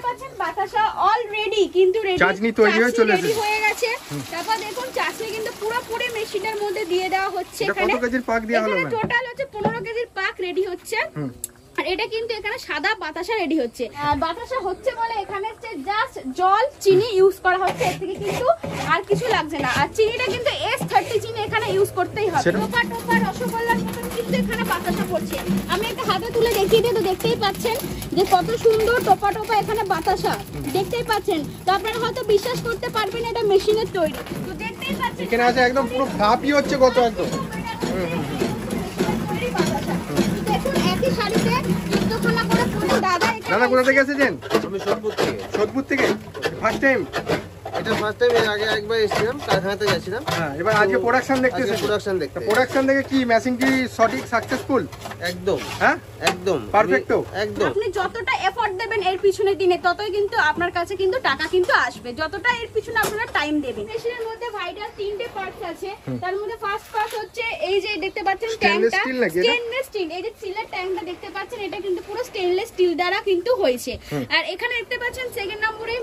পাচ্ছেন বাতাসা অলরেডি কিন্তু চাটনি তৈরি হয়ে গেছে। তারপর দেখুন চাটনি কিন্তু পুরোপুরি মেশিনের মধ্যে দিয়ে দেওয়া হচ্ছে। এখানে কত কেজির পাক দেওয়া হলো? টোটাল হচ্ছে 15 কেজির পাক রেডি হচ্ছে। আর এটা কিন্তু এখানে সাদা বাতাসা রেডি হচ্ছে। বাতাসা হচ্ছে বলে এখানে জাস্ট জল চিনি ইউজ করা হচ্ছে, এর থেকে কিন্তু আর কিছু লাগছে না। আর চিনিটা কিন্তু S30 চিনি এখানে ইউজ করতেই হবে। টোপা টোপা রসগোল্লার মতন কিন্তু এখানে বাতাসা পড়ছে। আমি একটা হাতে তুলে দেখিয়ে দিই, তো দেখতেই পাচ্ছেন যে কত সুন্দর টোপা টোপা এখানে বাতাসা দেখতেই পাচ্ছেন। তো আপনারা হয়তো বিশ্বাস করতে পারবেন এটা মেশিনের তৈরি। তো দেখতেই পাচ্ছেন এখানে আছে একদম পুরো ফ্লাপি হচ্ছে কত একদম। দেখুন একই শাড়িতে 14খানা করে পুরো দাদা কোথা থেকে এসেছেন? আমি সোদপুর থেকে। সোদপুর থেকে ফার্স্ট টাইম? এটা ফার্স্ট টাইম, এর আগে একবার এসেছিলাম, কারখানাতে গেছিলাম। হ্যাঁ, এবার আজকে প্রোডাকশন দেখতে এসেছেন। প্রোডাকশন দেখতে। প্রোডাকশন দেখে কি মেশিন কি সঠিক সাকসেসফুল? একদম, হ্যাঁ একদম পারফেক্ট। একদম। আপনি যতটা এফোর্ট দেবেন এর পিছনে দিনে ততই কিন্তু আপনার কাছে কিন্তু টাকা কিন্তু আসবে, যতটা এর পিছনে আপনারা টাইম দেবেন। মেশিনের মধ্যে ভাইটাল 3টে পার্টস আছে। তার মধ্যে ফার্স্ট পার্ট হচ্ছে এই যে দেখতে পাচ্ছেন ট্যাঙ্কটা, স্টেনলেস স্টিল। এই যে স্টিলের ট্যাঙ্কটা দেখতে পাচ্ছেন, এটা কিন্তু পুরো স্টেনলেস স্টিল দ্বারা কিন্তু হয়েছে। আর এখানে দেখতে পাচ্ছেন সেকেন্ড নম্বরে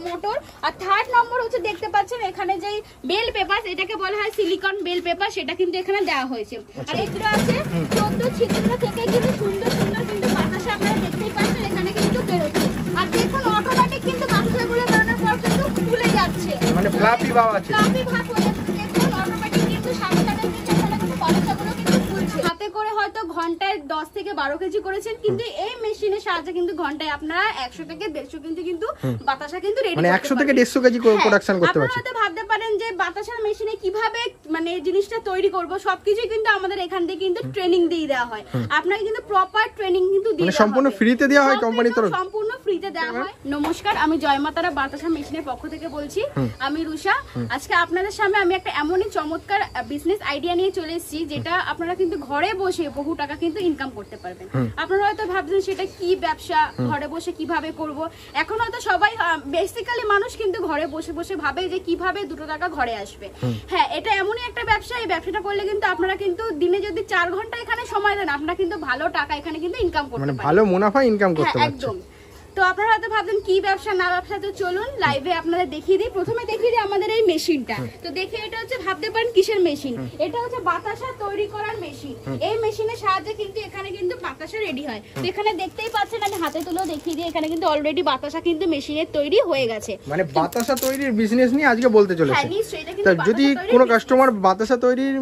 মোটর। আর থার্ড নম্বর হচ্ছে দেখতে পাচ্ছেন এখানে যে বেল পেপার, এটাকে বলা হয় সিলিকন বেল পেপার, সেটা কিন্তু এখানে দেওয়া হয়েছে। আর এগুলো আছে 14 ছিদ্র থেকে কিন্তু সুন্দর সুন্দর কিন্তু বাতাসা আপনারা দেখতেই পাচ্ছেন এখানে কিন্তু বেরোচ্ছে। আর দেখুন অটোমেটিক কিন্তু বাতাসাগুলো বেরোনোর পর কিন্তু খুলে যাচ্ছে, মানে ফ্লাপি ভাব আছে। ফ্লাপি ভাব হয়ে যাচ্ছে। দেখুন অটোমেটিক কিন্তু সাথে সাথে কিন্তু বাতাসাগুলো কিন্তু খুলছে। হাতে করে হয়তো ঘন্টায় 10 থেকে 12 কেজি করেছেন, কিন্তু এই মেশিনের সাহায্যে কিন্তু ঘন্টায় আপনারা 100 থেকে 150 কিন্তু বাতাসা কিন্তু রেডি মানে 100 থেকে 150 কেজি প্রোডাকশন করতে পারছেন। আপনারা ভাবতে পারেন যে বাতাসার মেশিনে কিভাবে মানে জিনিসটা তৈরি করব, সবকিছু কিন্তু আমাদের এখান থেকে কিন্তু ট্রেনিং দিয়ে দেওয়া হয়। আপনাকে কিন্তু প্রপার ট্রেনিং কিন্তু দিয়ে দেওয়া হয়, সম্পূর্ণ ফ্রিতে দেওয়া হয় কোম্পানির তরফ, সম্পূর্ণ ফ্রিতে দেওয়া হয়। নমস্কার, আমি জয়মাতারা বাতাসা মেশিনের পক্ষ থেকে বলছি। আমি রুষা। আজকে আপনাদের সামনে আমি একটা এমনই চমৎকার বিজনেস আইডিয়া নিয়ে চলে এসেছি, যেটা আপনারা কিন্তু ঘরে বসে বহু টাকা কিন্তু ইনকাম করতে পারবেন। আপনারা হয়তো ভাবছেন সেটা কি ব্যবসা, ঘরে বসে কিভাবে করব। এখন হয়তো সবাই বেসিক্যালি মানুষ কিন্তু ঘরে বসে বসে ভাবে যে কিভাবে 2 টাকা ঘরে আসবে। হ্যাঁ, এটা এমনই একটা ব্যবসা, এই ব্যবসাটা করলে কিন্তু আপনারা কিন্তু দিনে যদি 4 ঘন্টা এখানে সময় দেন, আপনারা কিন্তু ভালো টাকা এখানে কিন্তু ইনকাম করতে পারবেন, মানে ভালো মুনাফা ইনকাম করতে পারছেন। একদম। তো আপনারা হয়তো ভাবছেন কি ব্যবসা না ব্যবসা, তো চলুন লাইভে আপনাদের দেখিয়ে দিই। প্রথমে দেখিয়ে দিই আমাদের এই মেশিনটা। তো দেখে এটা হচ্ছে ভাবতে পারেন কিসের মেশিন, এটা হচ্ছে বাতাসা তৈরি করার মেশিন। এই মেশিনের সাহায্যে কিন্তু এখানে কিন্তু বাতাসা রেডি হয়। তো এখানে দেখতেই পাচ্ছেন, আমি হাতে তুলেও দেখিয়ে দিই, এখানে কিন্তু অলরেডি বাতাসা কিন্তু মেশিনের তৈরি হয়ে গেছে। মানে বাতাসা তৈরির বিজনেস নিয়ে আজকে বলতে চলেছে। হ্যাঁ, নিশ্চয়ই। এটা কিন্তু যদি কোনো কাস্টমার বাতাসা তৈরির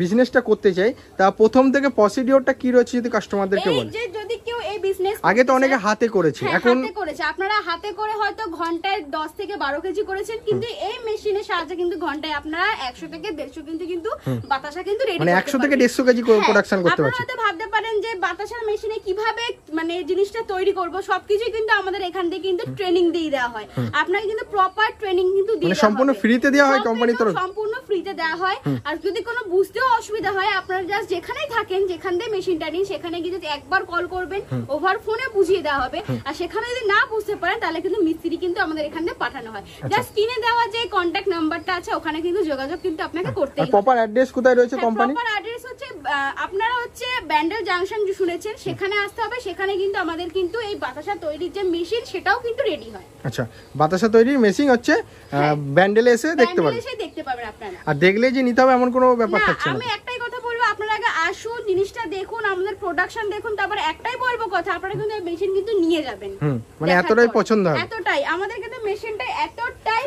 বিজনেসটা করতে চায়, তা প্রথম থেকে প্রসিডিওরটা কি রয়েছে যদি কাস্টমারদেরকে বলেন? যে যদি কেউ এই বিজনেস আগে তো অনেকে হাতে করেছে, এখন হাতে করেছে, আপনারা হাতে করে হয়তো ঘন্টায় 10 থেকে 12 কেজি করেছেন, কিন্তু এই মেশিনের সাহায্যে কিন্তু ঘন্টায় আপনারা 100 থেকে 150 কিন্তু বাতাসা কিন্তু রেডি মানে 100 থেকে 150 কেজি প্রোডাকশন করতে পারছেন। আপনারা ভাবতে পারেন যে বাতাসার মেশিনে কিভাবে মানে জিনিসটা তৈরি করব, সবকিছু কিন্তু আমাদের এখান থেকে কিন্তু ট্রেনিং দিয়ে দেওয়া হয়। আপনাকে কিন্তু প্রপার ট্রেনিং কিন্তু দিয়ে দেওয়া হয়, সম্পূর্ণ ফ্রিতে দেওয়া হয় কোম্পানির তরফ, সম্পূর্ণ ফ্রিতে দেওয়া হয়। আর যদি কোনো বুঝতেও অসুবিধা হয়, আপনারা জাস্ট যেখানেই থাকেন, যেখান থেকে মেশিনটা নিন, সেখানে গিয়ে যদি একবার কল করবেন, ওভার ফোনে বুঝিয়ে দেওয়া হবে। আর সেখানে যদি না বুঝতে পারেন, তাহলে কিন্তু মিস্ত্রি কিন্তু আমাদের এখান থেকে পাঠানো হয়। জাস্ট স্ক্রিনে দেওয়া যে কন্টাক্ট নাম্বারটা আছে, ওখানে কিন্তু যোগাযোগ কিন্তু আপনাকে করতেই হবে। প্রপার অ্যাড্রেস কোথায় রয়েছে কোম্পানি? প্রপার অ্যাড্রেস হচ্ছে আপনারা হচ্ছে ব্যান্ডেল জাংশন যে শুনেছেন, সেখানে আসতে হবে। সেখানে কিন্তু আমাদের কিন্তু এই বাতাসা তৈরির যে মেশিন, সেটাও কিন্তু রেডি হয়। আচ্ছা, বাতাসা তৈরির মেশিন হচ্ছে ব্যান্ডেলে এসে দেখতে পাবেন, আপনারা। আর দেখলে যে নিতে হবে এমন কোনো ব্যাপার থাকছে না। আমি একটাই কথা বলবো, আপনারা আগে আসুন, জিনিসটা দেখুন, আমাদের প্রোডাকশন দেখুন, তারপর একটাই বলবো কথা, আপনারা কিন্তু এই মেশিন কিন্তু নিয়ে যাবেন। মানে এতটাই পছন্দ হবে, এতটাই আমাদের কিন্তু মেশিনটা এতটাই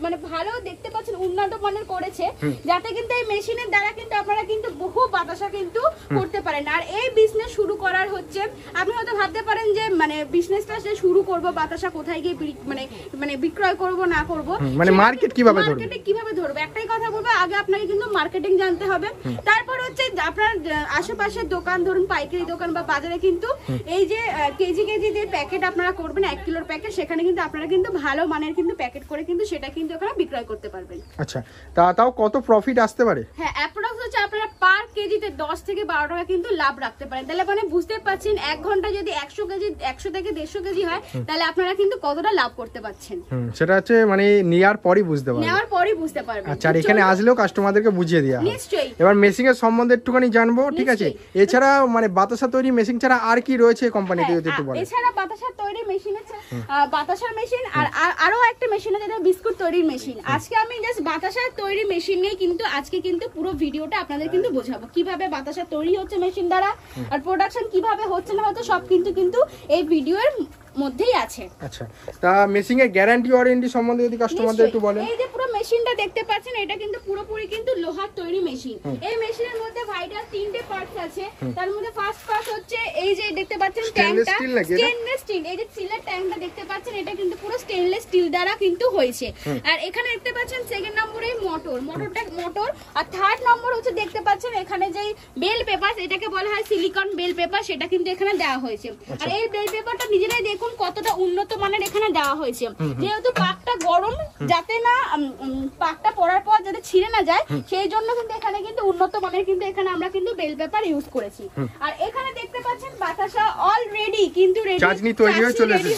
মানে ভালো দেখতে পাচ্ছেন, উন্নত মানের করেছে, যাতে কিন্তু এই মেশিনের দ্বারা কিন্তু আপনারা কিন্তু বহু বাতাসা কিন্তু করতে পারেন। আর এই বিজনেস শুরু করার হচ্ছে, আপনি হয়তো ভাবতে পারেন যে মানে বিজনেসটা যে শুরু করব, বাতাসা কোথায় গিয়ে মানে বিক্রয় করব না করব, মানে মার্কেট কিভাবে ধরব, একটাই কথা বলবো, আগে আপনাকে কিন্তু মার্কেটিং জানতে হবে। তারপর হচ্ছে আপনার আশেপাশের দোকান, ধরুন পাইকারি দোকান বা বাজারে কিন্তু এই যে কেজি যে প্যাকেট আপনারা করবেন, 1 কিলোর প্যাকেট, সেখানে কিন্তু আপনারা কিন্তু ভালো মানের কিন্তু প্যাকেট করে কিন্তু সেটা কিন্তু ওখানে বিক্রয় করতে পারবেন। আচ্ছা, তাও কত প্রফিট আসতে পারে? হ্যাঁ, অ্যাপ্রক্স হচ্ছে আপনারা পার কেজিতে 10 থেকে 12 টাকা কিন্তু লাভ রাখতে পারেন। তাহলে মানে বুঝতে পারছেন, 1 ঘন্টা যদি 100 থেকে 150 কেজি হয়, তাহলে আপনারা কিন্তু কতটা লাভ করতে পারছেন। সেটা হচ্ছে মানে নেওয়ার পরই বুঝতে পারবেন। বুঝতে পারবেন। আচ্ছা, আর এখানে আসলেও কাস্টমারদেরকে বুঝিয়ে দেওয়া হয়। নিশ্চয়ই। এবার মেশিং এর সম্বন্ধে একটুখানি জানবো, ঠিক আছে, এছাড়া মানে বাতাসা তৈরি মেশিন ছাড়া আর কি রয়েছে কোম্পানিতে যদি একটু বলেন? এছাড়া বাতাসার তৈরি মেশিন আছে, বাতাসার মেশিন আর আরো একটা মেশিন আছে যেটা বিস্কুট তৈরির মেশিন। আজকে আমি জাস্ট বাতাসার তৈরি মেশিন নিয়ে কিন্তু আজকে কিন্তু পুরো ভিডিওটা আপনাদের কিন্তু বোঝাবো কিভাবে বাতাসা তৈরি হচ্ছে মেশিন দ্বারা, আর প্রোডাকশন কিভাবে হচ্ছে না হচ্ছে সব কিন্তু এই ভিডিওর মধ্যেই আছে। আচ্ছা, তা মেশিন এর গ্যারান্টি ওয়ারেন্টি সম্বন্ধে যদি কাস্টমারদের একটু বলেন। এই যে পুরো মেশিনটা দেখতে পাচ্ছেন, এটা কিন্তু পুরোপুরি কিন্তু লোহার তৈরি মেশিন। এই মেশিনের মধ্যে ভাইটাল 3টে পার্টস আছে। তার মধ্যে ফার্স্ট পার্ট হচ্ছে এই যে দেখতে পাচ্ছেন ট্যাঙ্কটা, স্টেনলেস স্টিল। এই যে স্টিলের ট্যাঙ্কটা দেখতে পাচ্ছেন, এটা কিন্তু পুরো স্টেনলেস স্টিল দ্বারা কিন্তু হয়েছে। আর এখানে দেখতে পাচ্ছেন সেকেন্ড নম্বরে মোটর, আর থার্ড নম্বর হচ্ছে দেখতে পাচ্ছেন এখানে যে বেল পেপার, এটাকে বলা হয় সিলিকন বেল পেপার, সেটা কিন্তু এখানে দেওয়া হয়েছে। আর এই বেল পেপারটা নিজেরাই দেখুন কতটা উন্নত মানের এখানে দেওয়া হয়েছে। যেহেতু পাকটা গরম, যাতে না পাকটা পড়ার পর যাতে ছিঁড়ে না যায়, সেই জন্য কিন্তু এখানে কিন্তু উন্নত মানের কিন্তু এখানে আমরা কিন্তু বেল পেপার ইউজ করেছি। আর এখানে দেখতে পাচ্ছেন বাতাসা অলরেডি কিন্তু চাটনি তৈরি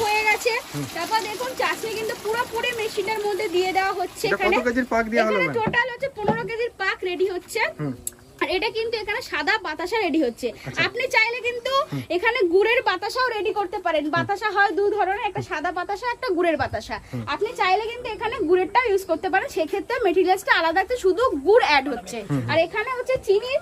হয়ে গেছে। তারপর দেখুন চাটনি কিন্তু পুরোপুরি মেশিনের মধ্যে দিয়ে দেওয়া হচ্ছে। এখানে কত কেজির পাক দেওয়া হলো? টোটাল হচ্ছে 15 কেজির পাক রেডি হচ্ছে। আর এটা কিন্তু এখানে সাদা বাতাসা রেডি হচ্ছে। আপনি চাইলে কিন্তু এখানে গুড়ের বাতাসাও রেডি করতে পারেন। বাতাসা হয় দু ধরনের, একটা সাদা বাতাসা, একটা গুড়ের বাতাসা। আপনি চাইলে কিন্তু এখানে গুড়েরটা ইউজ করতে পারেন, সেক্ষেত্রে মেটেরিয়ালসটা আলাদা, একটা শুধু গুড় অ্যাড হচ্ছে। আর এখানে হচ্ছে চিনির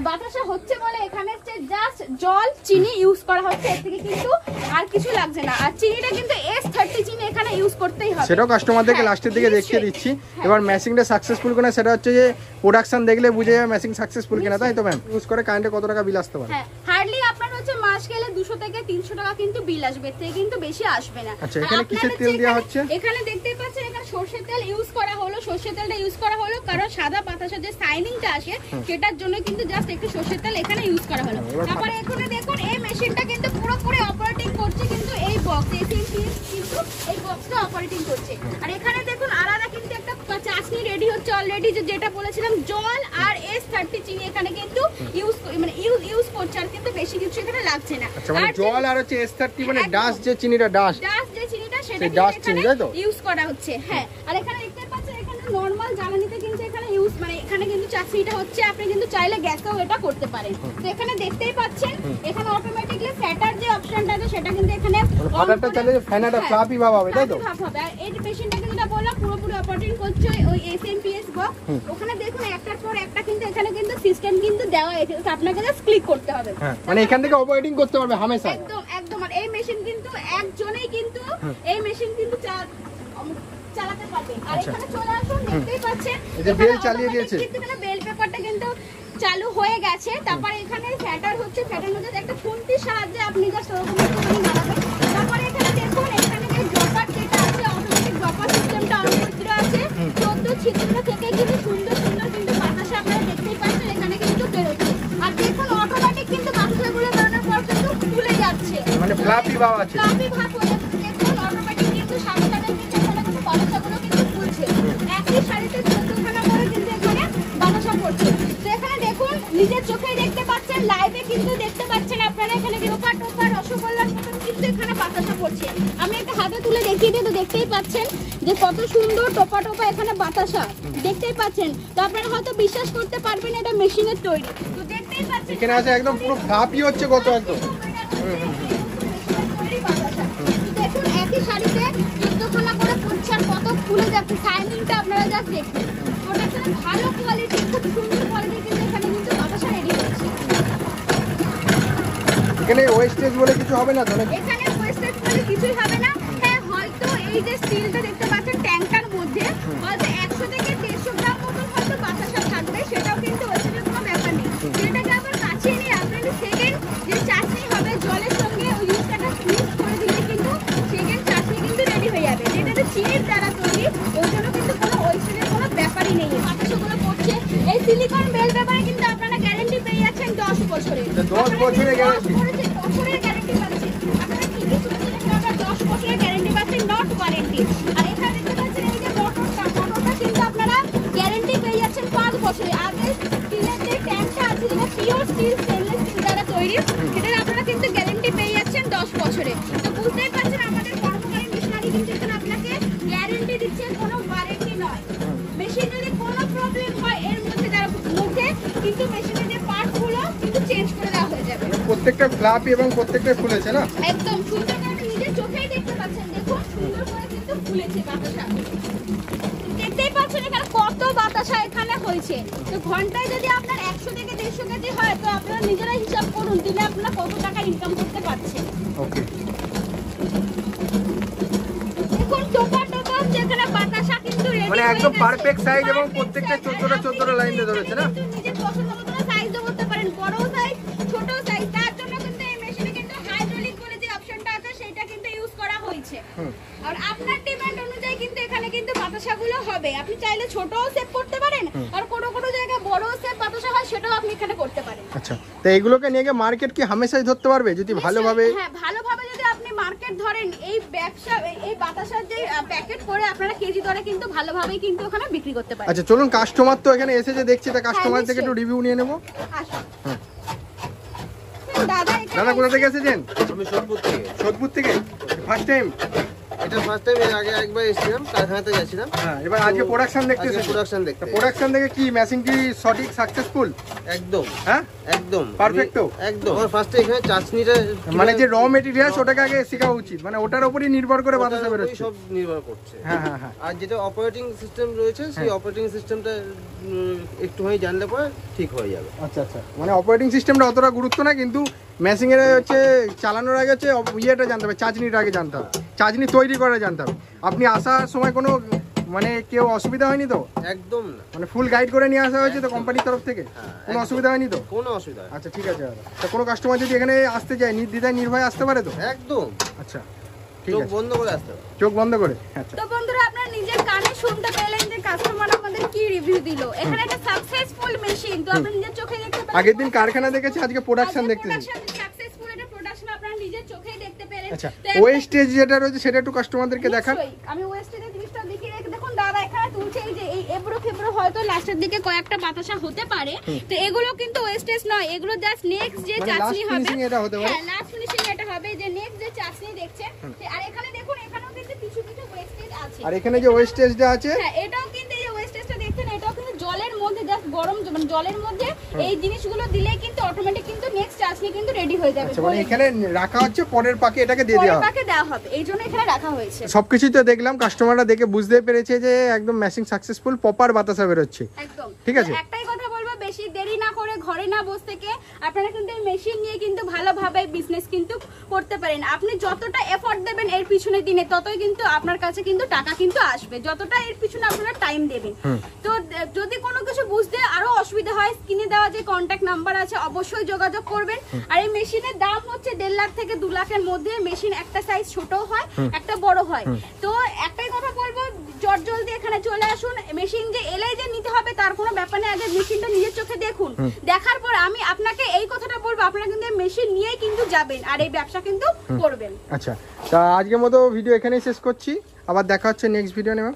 বাতাসা হচ্ছে বলে এখানে হচ্ছে জাস্ট জল চিনি ইউজ করা হচ্ছে, এর থেকে কিন্তু আর কিছু লাগছে না। আর চিনিটা কিন্তু S30 চিনি এখানে ইউজ করতেই হবে, সেটাও কাস্টমারদেরকে লাস্টের দিকে দেখিয়ে দিচ্ছি। এবার মেশিনটা সাকসেসফুল কিনা সেটা হচ্ছে যে প্রোডাকশন দেখলে বুঝে যাবে মেশিন সাকসেসফুল কিনা, তাই তো ম্যাম? ইউজ করে কারেন্টে কত টাকা বিল আসতে পারে? হ্যাঁ, হার্ডলি আপনার হচ্ছে মাস গেলে 200 থেকে 300 টাকা কিন্তু বিল আসবে, থেকে কিন্তু বেশি আসবে না। আচ্ছা, এখানে কিসের তেল দেওয়া হচ্ছে? এখানে দেখতেই পাচ্ছেন এখানে সরষের তেল ইউজ করা হলো। সরষের তেলটা ইউজ করা হলো কারণ সাদা বাতাসা যে শাইনিংটা আসে সেটার জন্য কিন্তু জাস্ট একটু সরষের তেল এখানে ইউজ করা হলো। তারপরে এখানে দেখুন এই মেশিনটা কিন্তু পুরোপুরি অপারেটিং করছে কিন্তু এই বক্স এসএমপিএস কিন্তু এই বক্সটা অপারেটিং করছে। আর এখানে দেখুন আলাদা কিন্তু একটা চাটনি রেডি হচ্ছে অলরেডি, যেটা বলেছিলাম জল আর S30 চিনি এখানে কিন্তু ইউজ করছে, আর কিন্তু বেশি কিছু এখানে লাগছে না। আচ্ছা, মানে জল আর হচ্ছে S30 মানে ডাস্ট যে চিনিটা সেটা এখানে ইউজ করা হচ্ছে। হ্যাঁ, আর এখানে দেখতে পাচ্ছেন এখানে নরমাল জ্বালানিতে কিন্তু এখানে ইউজ মানে এখানে কিন্তু চাটনিটা হচ্ছে। আপনি কিন্তু চাইলে গ্যাসেও এটা করতে পারেন। তো এখানে দেখতেই পাচ্ছেন এখানে অটোমেটিক্যালি ফ্যাটার যে অপশনটা আছে সেটা কিন্তু এখানে ফ্যাটারটা চাইলে ফ্যানাটা ফ্লাপি ভাব হবে, তাই তো? হবে। আর এই মেশিনটা কিন্তু যেটা বললাম পুরোপুরি অপারেটিং করছে ওই এসএমপিএস বক্স। ওখানে দেখুন একটার পর একটা কিন্তু এখানে কিন্তু সিস্টেম কিন্তু দেওয়া আছে, আপনাকে জাস্ট ক্লিক করতে হবে। মানে এখান থেকে অপারেটিং করতে পারবে হামেশা। একদম। আর এই মেশিন কিন্তু একজনেই কিন্তু এই মেশিন কিন্তু চালাতে পারবে। আর এখানে চলে আসুন, দেখতেই পাচ্ছেন এই যে বেল চালিয়ে দিয়েছে, কিন্তু এখানে বেল পেপারটা কিন্তু চালু হয়ে গেছে। তারপরে এখানে ফ্যাটার হচ্ছে, ফ্যাটার মধ্যে একটা খুন্তির সাহায্যে আপনি জাস্ট ওরকম একটুখানি নাড়াবেন। তারপরে এখানে দেখুন এখানে যে ড্রপার যেটা আছে, অটোমেটিক ড্রপার সিস্টেমটা অন করে আছে। 14 ছিদ্র থেকে কিন্তু সুন্দর কিন্তু বাতাসা আপনারা দেখতেই পাচ্ছেন এখানে কিন্তু বেরোচ্ছে। আর দেখুন অটোমেটিক কিন্তু বাতাসাগুলো বেরোনোর পর কিন্তু খুলে যাচ্ছে, মানে ফ্লাপি ভাব আছে। ফ্লাপি ভাব হয়ে যাচ্ছে। দেখুন অটোমেটিক কিন্তু সাথে কিন্তু এখানে কিন্তু বাতাসাগুলো কিন্তু খুলছে। একই শাড়িতে 14খানা করে কিন্তু এখানে বাতাসা পড়ছে। তো এখানে দেখুন নিজের চোখেই দেখতে পাচ্ছেন, লাইভে কিন্তু দেখতে পাচ্ছেন আপনারা এখানে টোপা রসগোল্লার মতন কিন্তু এখানে বাতাসা পড়ছে। আমি একটা হাতে তুলে দেখিয়ে দিই, তো দেখতেই পাচ্ছেন যে কত সুন্দর টোপা এখানে বাতাসা দেখতেই পাচ্ছেন। তো আপনারা হয়তো বিশ্বাস করতে পারবেন এটা মেশিনের তৈরি। তো দেখতেই পাচ্ছেন এখানে আছে একদম পুরো ফ্লাপি হচ্ছে কত একদম। দেখুন একই শাড়িতে 14খানা করে পড়ছে আর কত খুলে যাচ্ছে, শাইনিংটা আপনারা জাস্ট দেখুন। ওটা ভালো কোয়ালিটি, খুব সুন্দর কোয়ালিটি কিন্তু এখানে কিন্তু বাতাসা রেডি হচ্ছে। এখানে ওয়েস্টেজ বলে কিছু হবে না তো? এখানে ওয়েস্টেজ বলে কিছুই হবে না। হ্যাঁ, হয়তো এই যে স্টিলটা দেখতে পাচ্ছেন ট্যাঙ্কার মধ্যে হয়তো 100 থেকে 150 গ্রাম মতন হয়তো বাতাসা থাকবে, সেটাও কিন্তু ওয়েস্টেজের কোনো ব্যাপার নেই। যেটাকে আবার কাছে নিয়ে আপনার সেকেন্ড যে চাটনি হবে জলের সঙ্গে ওই জিনিসটাকে মিক্স করে দিলে কিন্তু সেকেন্ড চাটনি কিন্তু রেডি হয়ে যাবে, যেটা চিনির দ্বারা তৈরি। ওই জন্য কিন্তু কোনো ওয়েস্টেজের কোনো ব্যাপারই নেই। বাতাসাগুলো পড়ছে এই সিলিকন বেল পেপারে কিন্তু আপনারা গ্যারান্টি পেয়ে যাচ্ছেন 10 বছরের। 10 বছরের গ্যারান্টি, বছরের গ্যারান্টি পাচ্ছেন। আপনারা কি কি শুনছেন, আপনারা 10 বছরের গ্যারান্টি পাচ্ছেন, নট ওয়ারেন্টি। আর এখানে দেখতে পাচ্ছেন এই যে মোটরটা কিন্তু আপনারা গ্যারান্টি পেয়ে যাচ্ছেন 5 বছরের। আগে স্টিলের যে ট্যাঙ্কটা আছে যেটা পিওর স্টিল স্টেনলেস স্টিল দ্বারা তৈরি, সেটার আপনারা কিন্তু গ্যারান্টি পেয়ে যাচ্ছেন 10 বছরের। তো বুঝতেই পারছেন আমাদের কর্মকারী মিশনারি কিন্তু এখানে আপনাকে গ্যারান্টি দিচ্ছে, কোনো ওয়ারেন্টি নয়। মেশিন যদি কোনো প্রবলেম হয় এর মধ্যে কিন্তু মেশিনের যে পার্টসগুলো কিন্তু প্রত্যেকটা ফ্লাপি এবং প্রত্যেকটা ফুলেছে না? একদম সুন্দর করে আপনি নিজের চোখেই দেখতে পাচ্ছেন, দেখুন সুন্দর করে কিন্তু ফুলেছে বাতাসা। দেখতেই পাচ্ছেন এখানে কত বাতাসা এখানে হয়েছে। তো ঘন্টায় যদি আপনার 100 থেকে 150 কেজি হয় তো আপনারা নিজেরাই হিসাব করুন দিনে আপনারা কত টাকা ইনকাম করতে পারছেন। ওকে, দেখুন টোপা টোপা যেখানে বাতাসা কিন্তু রেডি মানে একদম পারফেক্ট সাইজ এবং প্রত্যেকটা 14টা লাইন দিয়ে ধরেছে না? নিজের পছন্দ মতো সাইজও করতে পারেন, বড় সাইজ ছোট সাইজ। তার জন্য কিন্তু এই মেশিনে কিন্তু হাইড্রোলিক বলে যে অপশনটা আছে সেটা কিন্তু ইউজ করা হয়েছে। আর আপনার ডিমান্ড অনুযায়ী কিন্তু এখানে কিন্তু বাতাসাগুলো হবে। আপনি চাইলে ছোটও সেভ করতে পারেন আর কোনো জায়গায় বড় সেভ বাতাসা হয় সেটাও আপনি এখানে করতে পারেন। আচ্ছা, তো এগুলোকে নিয়ে গিয়ে মার্কেট কি হামেশাই ধরতে পারবে যদি ভালোভাবে? হ্যাঁ, ভালোভাবে যদি আপনি মার্কেট ধরেন এই ব্যবসা এই বাতাসার যে প্যাকেট করে আপনারা কেজি দরে কিন্তু ভালোভাবেই কিন্তু ওখানে বিক্রি করতে পারেন। আচ্ছা চলুন, কাস্টমার তো এখানে এসেছে দেখছি, তা কাস্টমার থেকে একটু রিভিউ নিয়ে নেবো। আসুন। হ্যাঁ। দাদা দাদা কোথা থেকে এসেছেন? আমি সোদপুর থেকে। সোদপুর থেকে ফার্স্ট টাইম? এটা ফার্স্ট টাইম, এর আগে একবার এসেছিলাম, কারখানাতে গেছিলাম। হ্যাঁ, এবার আজকে প্রোডাকশন দেখতে আজকে এসেছেন। প্রোডাকশন দেখতে। প্রোডাকশন দেখে কি মেশিন কি সঠিক সাকসেসফুল? একদম হ্যাঁ, একদম Perfect তো? একদম। আমার ফার্স্টে এখানে চাচনিটা মানে যে র মেটেরিয়াল ওটাকে আগে শেখা উচিত, মানে ওটার উপরই নির্ভর করে বাতাসা ওটার উপরেই বেরোচ্ছে। সব নির্ভর করছে। হ্যাঁ হ্যাঁ হ্যাঁ। আর যেটা অপারেটিং সিস্টেম রয়েছে সেই অপারেটিং সিস্টেমটা একটুখানি জানলে পরে ঠিক হয়ে যাবে। আচ্ছা আচ্ছা, মানে অপারেটিং সিস্টেমটা অতটা গুরুত্ব না, কিন্তু মেশিন এর হচ্ছে চালানোর আগে হচ্ছে ইয়েটা জানতে হবে, চাচনিটা আগে জানতে হবে, চাচনি তৈরি করা জানতে হবে। আপনি আসার সময় কোনো মানে কেউ অসুবিধা হয়নি তো? একদম না, মানে ফুল গাইড করে নিয়ে আসা হয়েছে তো কোম্পানির তরফ থেকে? কোনো অসুবিধা হয়নি তো? কোনো অসুবিধা হয় না। আচ্ছা ঠিক আছে দাদা। তো কোনো কাস্টমার যদি এখানে আসতে চায় নির্দ্বিধায় নির্ভয়ে আসতে পারে তো? একদম আচ্ছা ঠিক চোখ আছে, বন্ধ করে আসতে হবে। চোখ বন্ধ করে। আচ্ছা তো বন্ধুরা আপনারা নিজের কানে শুনতে পেলেন যে কাস্টমার আমাদের কি রিভিউ দিল। এখানে একটা সাকসেসফুল মেশিন, তো আপনি নিজের চোখে দেখতে পেলেন। আগের দিন কারখানা দেখেছি, আজকে প্রোডাকশন দেখতেছি। সাকসেসফুল এটা প্রোডাকশন আপনারা নিজের চোখেই দেখতে পেলেন। আচ্ছা, তো একটা- ওয়েস্টেজ যেটা রয়েছে সেটা একটু কাস্টমারদেরকে দেখান। নিশ্চয়ই, আমি ওয়েস্টেজের জিনিসটা দেখিয়ে রেখে দেখুন দাদা এখানে তুলছে এই যে এই এবড়ো খেবড়ো হয়তো লাস্টের দিকে কয়েকটা বাতাসা হতে পারে, তো এগুলো কিন্তু ওয়েস্টেজ নয়, এগুলো জাস্ট নেক্সট যে মানে চাচনি last হবে। finishing এটা হতে পারে? হ্যাঁ, লাস্ট ফিনিশিং এটা হবে যে নেক্সট যে চাচনি দেখছেন। আর এখানে দেখুন এখানেও কিন্তু কিছু ওয়েস্টেজ আছে। আর এখানে যে ওয়েস্টেজটা আছে হ্যাঁ, এটাও কিন্তু এই যে ওয়েস্টেজটা দেখছেন এটাও কিন্তু জলের মধ্যে জাস্ট গরম মানে জলের মধ্যে এই জিনিসগুলো দিলেই কিন্তু অটোমেটিক কিন্তু নেক্সট চাচনি কিন্তু রেডি হয়ে যাবে। আচ্ছা, মানে এখানে রাখা হচ্ছে পরের পাকে এটাকে দিয়ে দেওয়া হবে। পরে দেওয়া হবে, এই জন্য এখানে রাখা হয়েছে। সবকিছুই তো দেখলাম, কাস্টমাররা দেখে বুঝতে পেরেছে যে একদম মেশিন সাকসেসফুল, প্রপার বাতাসা বেরোচ্ছে। একদম ঠিক আছে। তো একটাই কথা বলবো, বেশি দেরি না করে ঘরে না বসে থেকে আপনারা কিন্তু এই মেশিন নিয়ে কিন্তু ভালোভাবে বিজনেস কিন্তু করতে পারেন। আপনি যতটা এফোর্ট দেবেন এর পিছনে দিনে ততই কিন্তু আপনার কাছে কিন্তু টাকা কিন্তু আসবে, যতটা এর পিছনে আপনারা টাইম দেবেন। তো যদি কোনো কিছু বুঝতে আরো অসুবিধা হয় স্ক্রিনে দেওয়া যে কন্ট্যাক্ট নাম্বার আছে অবশ্যই যোগাযোগ করবেন। আর এই মেশিনের দাম হচ্ছে 1.5 লাখ থেকে 2 লাখের মধ্যে। মেশিন একটা সাইজ ছোট হয় একটা বড় হয়। তো একটাই কথা বলবো, জলদি এখানে চলে আসুন। মেশিন যে এলেই যে নিতে হবে তার কোনো ব্যাপার নেই, আগে মেশিনটা নিজের চোখে দেখুন, দেখার পর আমি আপনাকে এই কথাটা বলবো আপনারা কিন্তু মেশিন নিয়েই কিন্তু যাবেন আর এই ব্যবসা কিন্তু করবেন। আচ্ছা, তা আজকের মতো ভিডিও এখানেই শেষ করছি, আবার দেখা হচ্ছে নেক্সট ভিডিও নিয়ে।